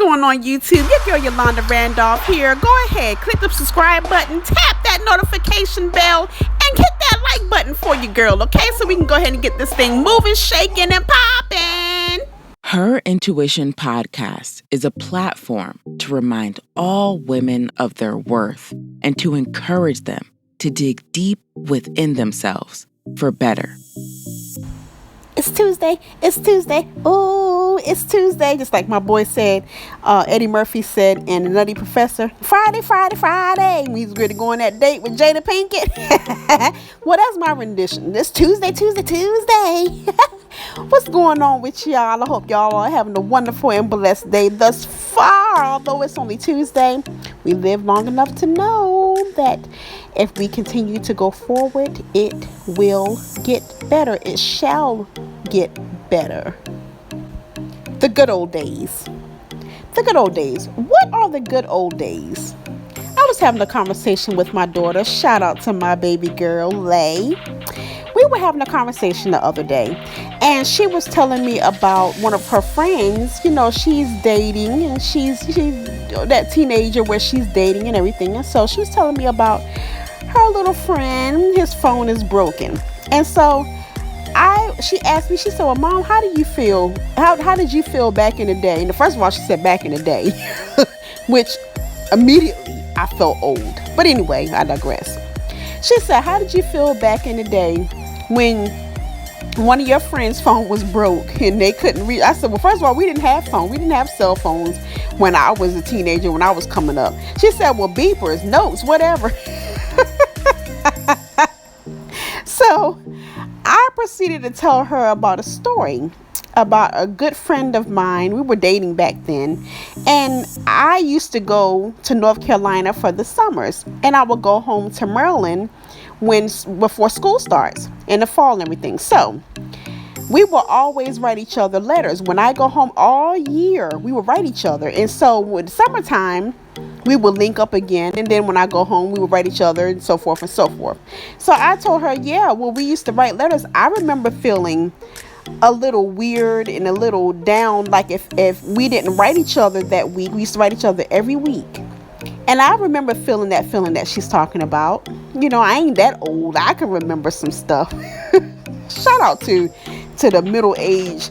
going on YouTube? Your girl Yolanda Randolph here. Go ahead, click the subscribe button, tap that notification bell, and hit that like button for you, girl, okay? So we can go ahead and get this thing moving, shaking, and popping. Her Intuition podcast is a platform to remind all women of their worth and to encourage them to dig deep within themselves for better. It's Tuesday. Oh, it's Tuesday. Just like my boy said, Eddie Murphy said in The Nutty Professor, Friday. When he's ready to go on that date with Jada Pinkett. Well, that's my rendition. It's Tuesday. What's going on with y'all? I hope y'all are having a wonderful and blessed day thus far. Although it's only Tuesday, we live long enough to know that if we continue to go forward, it will get better. It shall get better. The good old days. The good old days. What are the good old days? I was having a conversation with my daughter. Shout out to my baby girl, Lay. We were having a conversation the other day, and she was telling me about one of her friends. You know, she's dating, and she's that teenager where she's dating and everything. And so she was telling me about her little friend. His phone is broken, and so she asked me. She said, "Well, Mom, how do you feel? How did you feel back in the day?" And first of all, she said back in the day, which immediately I felt old. But anyway, I digress. She said, "How did you feel back in the day when one of your friends' phone was broke and they couldn't reach?" I said, "Well, first of all, we didn't have phones. We didn't have cell phones when I was a teenager, when I was coming up." She said, "Well, beepers, notes, whatever." So I proceeded to tell her about a story about a good friend of mine. We were dating back then, and I used to go to North Carolina for the summers, and I would go home to Maryland before school starts in the fall and everything. So we will always write each other letters. When I go home all year, we will write each other. And so with summertime, we will link up again. And then when I go home, we will write each other and so forth and so forth. So I told her, yeah, well, we used to write letters. I remember feeling a little weird and a little down, like if we didn't write each other that week. We used to write each other every week. And I remember feeling that she's talking about. You know, I ain't that old. I can remember some stuff. Shout out to the middle-aged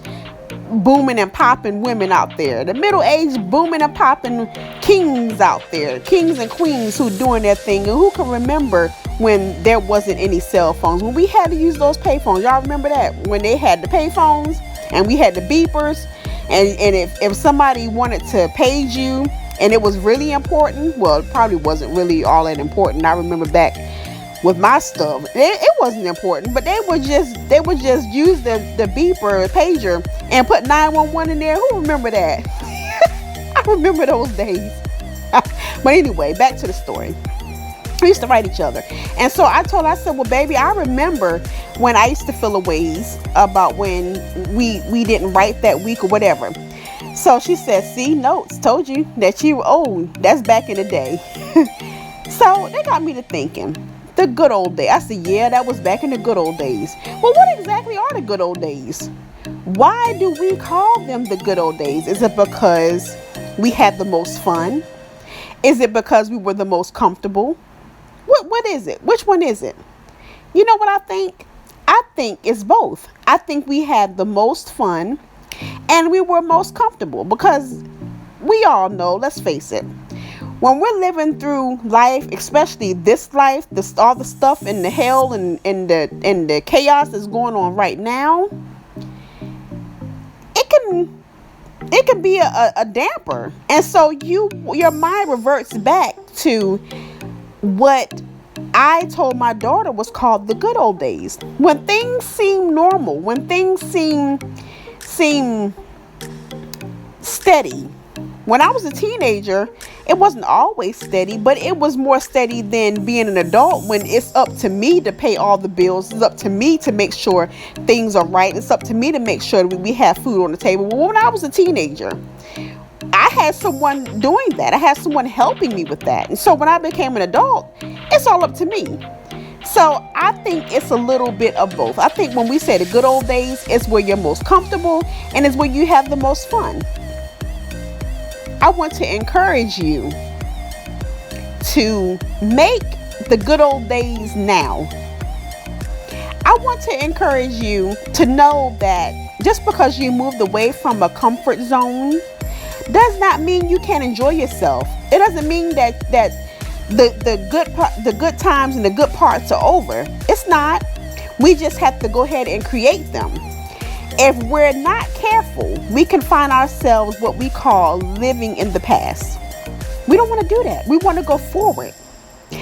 booming and popping women out there. The middle-aged booming and popping kings out there. Kings and queens who doing their thing. And who can remember when there wasn't any cell phones? When we had to use those payphones. Y'all remember that? When they had the payphones and we had the beepers. And if somebody wanted to page you and it was really important, well, it probably wasn't really all that important. I remember back with my stuff, it wasn't important, but they would just use the beeper pager and put 911 in there. Who remember that? I remember those days. But anyway, back to the story. We used to write each other. And so I said, well, baby, I remember when I used to feel a ways about when we didn't write that week or whatever. So she said, see, notes, told you that you were old. That's back in the day. So they got me to thinking. The good old days. I said, yeah, that was back in the good old days. Well, what exactly are the good old days? Why do we call them the good old days? Is it because we had the most fun? Is it because we were the most comfortable? What is it? Which one is it? You know what I think? I think it's both. I think we had the most fun and we were most comfortable, because we all know, let's face it, when we're living through life, especially this life, all the stuff and the hell and the chaos that's going on right now, it can be a damper. And so your mind reverts back to what I told my daughter was called the good old days. When things seem normal, when things seem steady. When I was a teenager, it wasn't always steady, but it was more steady than being an adult, when it's up to me to pay all the bills. It's up to me to make sure things are right. It's up to me to make sure that we have food on the table. Well, when I was a teenager, I had someone doing that. I had someone helping me with that. And so when I became an adult, it's all up to me. So I think it's a little bit of both. I think when we say the good old days, it's where you're most comfortable and it's where you have the most fun. I want to encourage you to make the good old days now. I want to encourage you to know that just because you moved away from a comfort zone does not mean you can't enjoy yourself. It doesn't mean that the good times and the good parts are over. It's not. We just have to go ahead and create them. If we're not careful, we can find ourselves what we call living in the past. We don't want to do that. We want to go forward.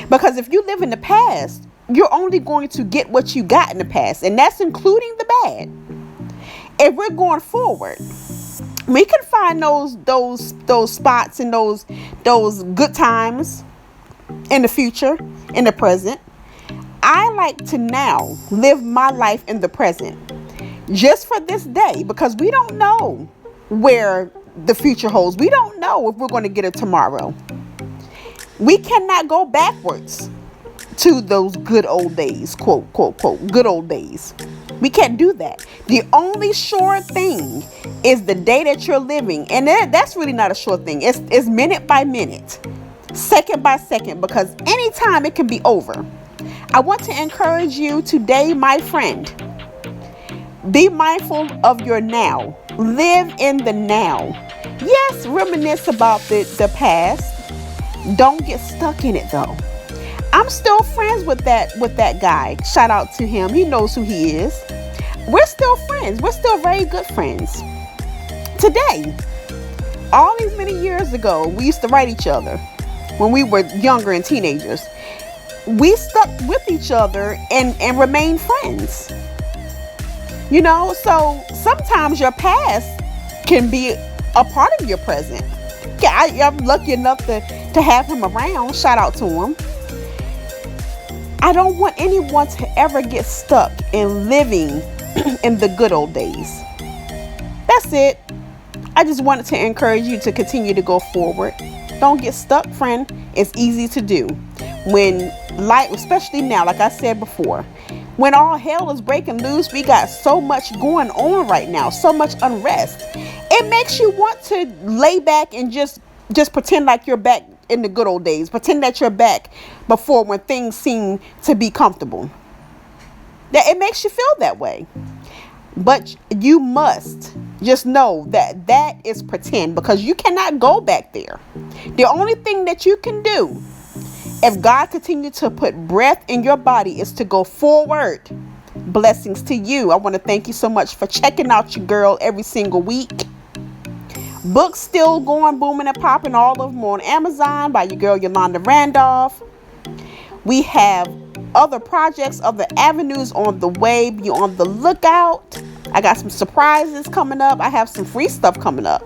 Because if you live in the past, you're only going to get what you got in the past, and that's including the bad. If we're going forward, we can find those spots and those good times in the future, in the present. I like to now live my life in the present, just for this day, because we don't know where the future holds. We don't know if we're going to get it tomorrow. We cannot go backwards to those good old days, quote, quote, quote, good old days. We can't do that. The only sure thing is the day that you're living. And that's really not a sure thing. It's minute by minute, second by second, because anytime it can be over. I want to encourage you today, my friend. Be mindful of your now. Live in the now. Yes, reminisce about the past. Don't get stuck in it though. I'm still friends with that guy. Shout out to him. He knows who he is. We're still friends. We're still very good friends. Today, all these many years ago, we used to write each other when we were younger and teenagers. We stuck with each other and remained friends. You know, so sometimes your past can be a part of your present. I'm lucky enough to have him around. Shout out to him. I don't want anyone to ever get stuck in living in the good old days. That's it. I just wanted to encourage you to continue to go forward. Don't get stuck, friend. It's easy to do. When life, especially now, like I said before, when all hell is breaking loose, we got so much going on right now, so much unrest. It makes you want to lay back and just pretend like you're back in the good old days. Pretend that you're back before, when things seem to be comfortable. That it makes you feel that way. But you must just know that is pretend, because you cannot go back there. The only thing that you can do, if God continues to put breath in your body, is to go forward. Blessings to you. I want to thank you so much for checking out your girl every single week. Books still going booming and popping, all of them on Amazon by your girl Yolanda Randolph. We have other projects, other avenues on the way. Be on the lookout. I got some surprises coming up. I have some free stuff coming up.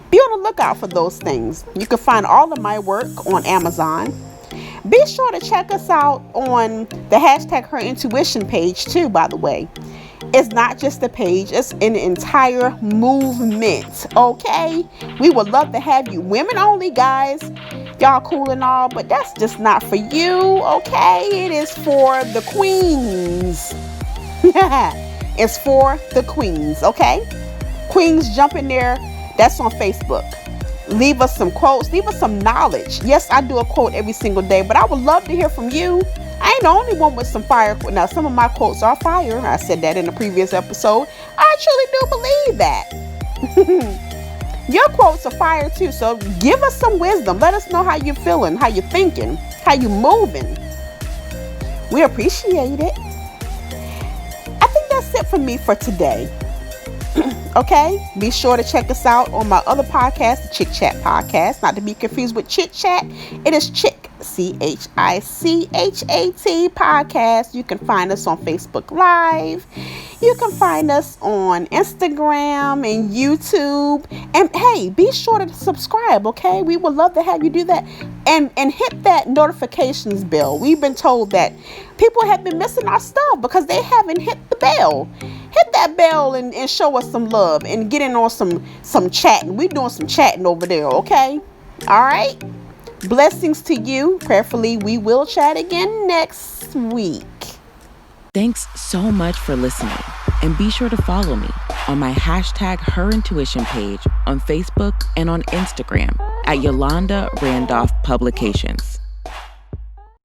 Be on the lookout for those things. You can find all of my work on Amazon. Be sure to check us out on the hashtag Her Intuition page too, by the way. It's not just a page, it's an entire movement, okay? We would love to have you. Women only, guys. Y'all cool and all, but that's just not for you, okay? It is for the queens. It's for the queens, okay? Queens, jump in there. That's on Facebook. Leave us some quotes. Leave us some knowledge. Yes, I do a quote every single day, but I would love to hear from you. I ain't the only one with some fire. Now, some of my quotes are fire. I said that in a previous episode. I truly do believe that. Your quotes are fire too. So give us some wisdom. Let us know how you're feeling, how you're thinking, how you're moving. We appreciate it. I think that's it for me for today. Okay, be sure to check us out on my other podcast, the Chick Chat podcast, not to be confused with Chit Chat. It is Chick, CHICHAT podcast. You can find us on Facebook Live. You can find us on Instagram and YouTube. And hey, be sure to subscribe, okay? We would love to have you do that. And hit that notifications bell. We've been told that people have been missing our stuff because they haven't hit the bell. Hit that bell and show us some love and get in on some chatting. We're doing some chatting over there, okay? All right? Blessings to you. Prayerfully, we will chat again next week. Thanks so much for listening. And be sure to follow me on my hashtag HerIntuition page on Facebook and on Instagram at Yolanda Randolph Publications.